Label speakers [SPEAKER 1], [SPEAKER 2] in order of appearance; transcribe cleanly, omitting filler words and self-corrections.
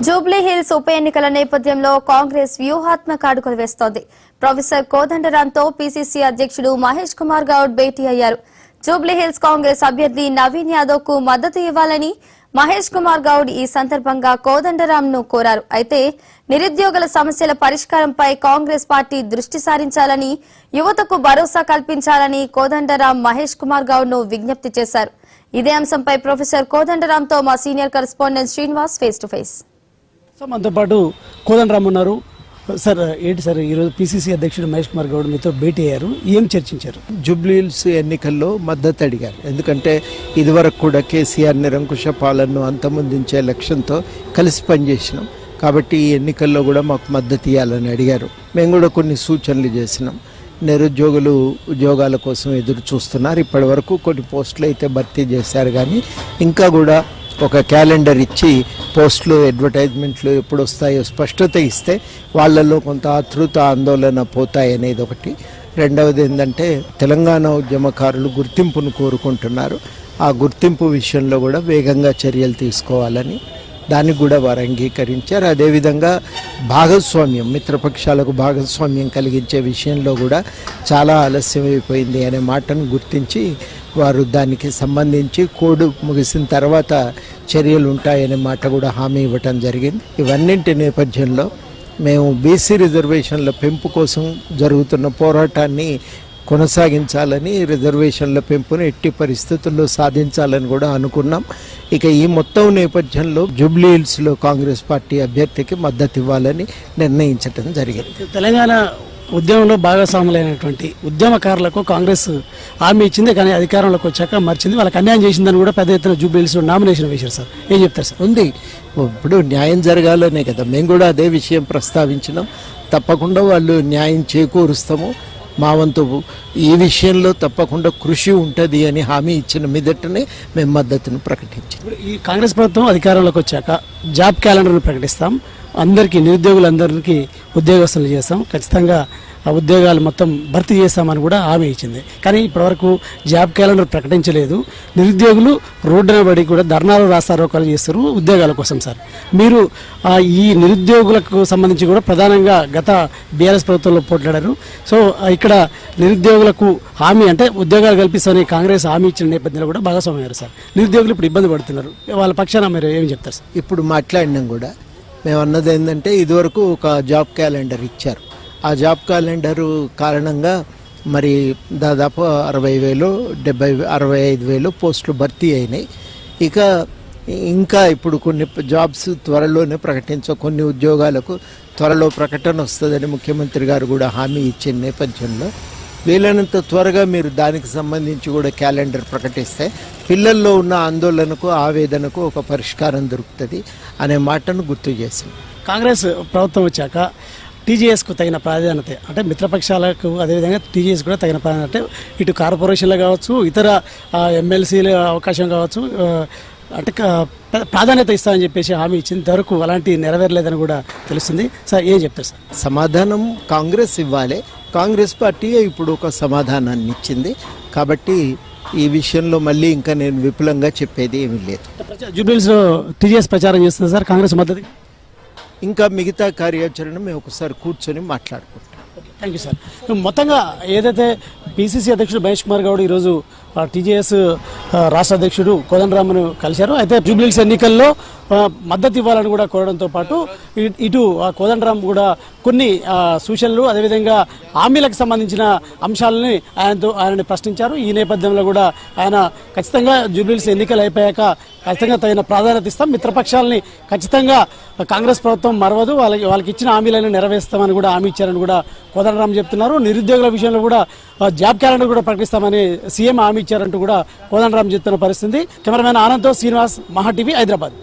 [SPEAKER 1] Jubilee hills ఉప ఎన్నికల నేపథ్యంలో కాంగ్రెస్ వ్యూహాత్మక అడుగులు వేస్తోంది. ప్రొఫెసర్ కోదండరాంతో పీసీసీ అధ్యక్షుడు మహేష్ కుమార్ గౌడ్ భేటీ అయ్యారు. జూబ్లీ హిల్స్ కాంగ్రెస్ అభ్యర్థి నవీన్ యాదవ్ కు మద్దతు ఇవ్వాలని మహేష్ కుమార్ గౌడ్ ఈ సందర్భంగా కోదండరాంను కోరారు. అయితే నిరుద్యోగుల సమస్యల పరిష్కారంపై కాంగ్రెస్ పార్టీ దృష్టి సారించాలని, యువతకు భరోసా కల్పించాలని కోదండరాం మహేష్ కుమార్ గౌడ్ ను విజ్ఞప్తి చేశారు. ఇదే అంశంపై ప్రొఫెసర్ కోదండరాంతో మా senior correspondent Srinivas face to face.
[SPEAKER 2] మనతో పాటు కోదండరాం ఉన్నారు. సార్ ఏంటి సార్ ఈరోజు పీసీసీ అధ్యక్షుడు మహేష్ కుమార్ గౌడ్ మీతో భేటీ అయ్యారు, ఏం చర్చించారు?
[SPEAKER 3] జూబ్లీ హిల్స్ ఎన్నికల్లో మద్దతు అడిగారు. ఎందుకంటే ఇదివరకు కూడా కేసీఆర్ నిరంకుశ పాలనను అంతమొందించే లక్ష్యంతో కలిసి పనిచేసినాం. కాబట్టి ఈ ఎన్నికల్లో కూడా మాకు మద్దతు ఇవ్వాలని అడిగారు. మేము కూడా కొన్ని సూచనలు చేసినాం. నిరుద్యోగులు ఉద్యోగాల కోసం ఎదురు చూస్తున్నారు. ఇప్పటి వరకు కొన్ని పోస్టులు అయితే భర్తీ చేశారు, కానీ ఇంకా కూడా ఒక క్యాలెండర్ ఇచ్చి పోస్టులు అడ్వర్టైజ్మెంట్లు ఎప్పుడు వస్తాయో స్పష్టత ఇస్తే వాళ్ళల్లో కొంత ఆతృత ఆందోళన పోతాయి అనేది ఒకటి. రెండవది ఏంటంటే తెలంగాణ ఉద్యమకారులు గుర్తింపును కోరుకుంటున్నారు. ఆ గుర్తింపు విషయంలో కూడా వేగంగా చర్యలు తీసుకోవాలని దానికి కూడా వారు అంగీకరించారు. అదేవిధంగా భాగస్వామ్యం, మిత్రపక్షాలకు భాగస్వామ్యం కలిగించే విషయంలో కూడా చాలా ఆలస్యం అయిపోయింది అనే మాటను గుర్తించి వారు దానికి సంబంధించి కోడ్ ముగిసిన తర్వాత చర్యలు ఉంటాయనే మాట కూడా హామీ ఇవ్వటం జరిగింది. ఇవన్నింటి నేపథ్యంలో మేము బీసీ రిజర్వేషన్ల పెంపు కోసం జరుగుతున్న పోరాటాన్ని కొనసాగించాలని, రిజర్వేషన్ల పెంపును ఎట్టి పరిస్థితుల్లో సాధించాలని కూడా అనుకున్నాం. ఇక ఈ మొత్తం నేపథ్యంలో జూబ్లీ హిల్స్లో కాంగ్రెస్ పార్టీ అభ్యర్థికి మద్దతు ఇవ్వాలని నిర్ణయించడం జరిగింది.
[SPEAKER 2] తెలంగాణ ఉద్యమంలో భాగస్వాములైనటువంటి ఉద్యమకారులకు కాంగ్రెస్ హామీ ఇచ్చింది, కానీ అధికారంలోకి వచ్చాక మర్చింది, వాళ్ళకి అన్యాయం చేసిందని కూడా పెద్ద ఎత్తున జూబ్లీ హిల్స్లో నామినేషన్ వేశారు. సార్ ఏం చెప్తారు? సార్
[SPEAKER 3] ఉంది, ఇప్పుడు న్యాయం జరగాలనే కదా మేము కూడా అదే విషయం ప్రస్తావించినాం. తప్పకుండా వాళ్ళు న్యాయం చేకూరుస్తాము, మా వంతు ఈ విషయంలో తప్పకుండా కృషి ఉంటుంది అని హామీ ఇచ్చిన మీదటనే మేము మద్దతును ప్రకటించాం.
[SPEAKER 2] ఈ కాంగ్రెస్ ప్రభుత్వం అధికారంలోకి వచ్చాక జాబ్ క్యాలెండర్ను ప్రకటిస్తాం, అందరికీ నిరుద్యోగులందరికీ ఉద్యోగస్తులు చేస్తాం, ఖచ్చితంగా ఆ ఉద్యోగాలు మొత్తం భర్తీ చేస్తామని కూడా హామీ ఇచ్చింది. కానీ ఇప్పటివరకు జాబ్ క్యాలెండర్ ప్రకటించలేదు. నిరుద్యోగులు రోడ్డున పడి కూడా ధర్నాలు రాస్తారోకాలు చేస్తారు ఉద్యోగాల కోసం. సార్ మీరు ఈ నిరుద్యోగులకు సంబంధించి కూడా ప్రధానంగా గత బీఆర్ఎస్ ప్రభుత్వంలో పోట్లాడారు. సో ఇక్కడ నిరుద్యోగులకు హామీ అంటే ఉద్యోగాలు కల్పిస్తామని కాంగ్రెస్ హామీ ఇచ్చిన నేపథ్యంలో కూడా భాగస్వామ్యారు. సార్ నిరుద్యోగులు ఇప్పుడు ఇబ్బంది పడుతున్నారు, వాళ్ళ పక్షాన మీరు ఏమి చెప్తారు? సార్
[SPEAKER 3] ఇప్పుడు మాట్లాడినాం కూడా మేము అన్నది ఏంటంటే ఇదివరకు ఒక జాబ్ క్యాలెండర్ ఇచ్చారు. ఆ జాబ్ క్యాలెండరు కారణంగా మరి దాదాపు 60,000 65,000 పోస్టులు భర్తీ అయినాయి. ఇక ఇంకా ఇప్పుడు కొన్ని జాబ్స్ త్వరలోనే కొన్ని ఉద్యోగాలకు త్వరలో ప్రకటన వస్తుందని ముఖ్యమంత్రి గారు కూడా హామీ ఇచ్చిన నేపథ్యంలో వీలైనంత త్వరగా మీరు దానికి సంబంధించి కూడా క్యాలెండర్ ప్రకటిస్తే పిల్లల్లో ఉన్న ఆందోళనకు ఆవేదనకు ఒక పరిష్కారం దొరుకుతుంది అనే మాటను గుర్తు చేసింది.
[SPEAKER 2] కాంగ్రెస్ ప్రభుత్వం వచ్చాక టీజీఎస్కు తగిన ప్రాధాన్యత అంటే మిత్రపక్షాలకు అదేవిధంగా టీజీఎస్ కూడా తగిన ప్రాధాన్యత, ఇటు కార్పొరేషన్లు కావచ్చు, ఇతర ఎమ్మెల్సీల అవకాశం కావచ్చు, అంటే ప్రాధాన్యత ఇస్తామని చెప్పేసి హామీ ఇచ్చిన వరకు అలాంటి నెరవేరలేదని కూడా తెలుస్తుంది. సార్ ఏం చెప్తారు? సార్
[SPEAKER 3] సమాధానం కాంగ్రెస్ ఇవ్వాలి. కాంగ్రెస్ పార్టీ ఇప్పుడు ఒక సమాధానాన్ని ఇచ్చింది. కాబట్టి ఈ విషయంలో మళ్ళీ ఇంకా నేను విపులంగా చెప్పేది ఏమీ లేదు.
[SPEAKER 2] జూబ్లీ హిల్స్లో టీజీఎస్ ప్రచారం చేస్తుంది సార్ కాంగ్రెస్ మద్దతు.
[SPEAKER 3] ఇంకా మిగతా కార్యాచరణ మేము ఒకసారి కూర్చొని మాట్లాడుకుంటాం.
[SPEAKER 2] Thank you sir. మొత్తంగా ఏదైతే పీసీసీ అధ్యక్షుడు మహేష్ కుమార్ గౌడ్ ఈరోజు టీజేఎస్ రాష్ట్ర అధ్యక్షుడు కోదండరాంను కలిశారు. అయితే జూబ్లీ హిల్స్ ఎన్నికల్లో మద్దతు ఇవ్వాలని కూడా కోరడంతో పాటు ఇటు కోదండరాం కూడా కొన్ని సూచనలు అదేవిధంగా హామీలకు సంబంధించిన అంశాలని ఆయనని ప్రశ్నించారు. ఈ నేపథ్యంలో కూడా ఆయన ఖచ్చితంగా జూబ్లీ హిల్స్ ఎన్నికలు అయిపోయాక ఖచ్చితంగా తగిన ప్రాధాన్యత ఇస్తాం, మిత్రపక్షాలని ఖచ్చితంగా కాంగ్రెస్ ప్రభుత్వం మరవదు, వాళ్ళకి ఇచ్చిన హామీలను నెరవేరుస్తామని కూడా హామీ ఇచ్చారని కూడా కోదండరాం చెప్తున్నారు. నిరుద్యోగుల విషయంలో కూడా జాబ్ క్యాలెండర్ కూడా ప్రకటిస్తామని సీఎం హామీ ఇచ్చారంటూ కూడా కోదండరాం చెప్తున్న పరిస్థితి. కెమెరామెన్ ఆనంద్తో శ్రీనివాస్, మహా టీవీ, హైదరాబాద్.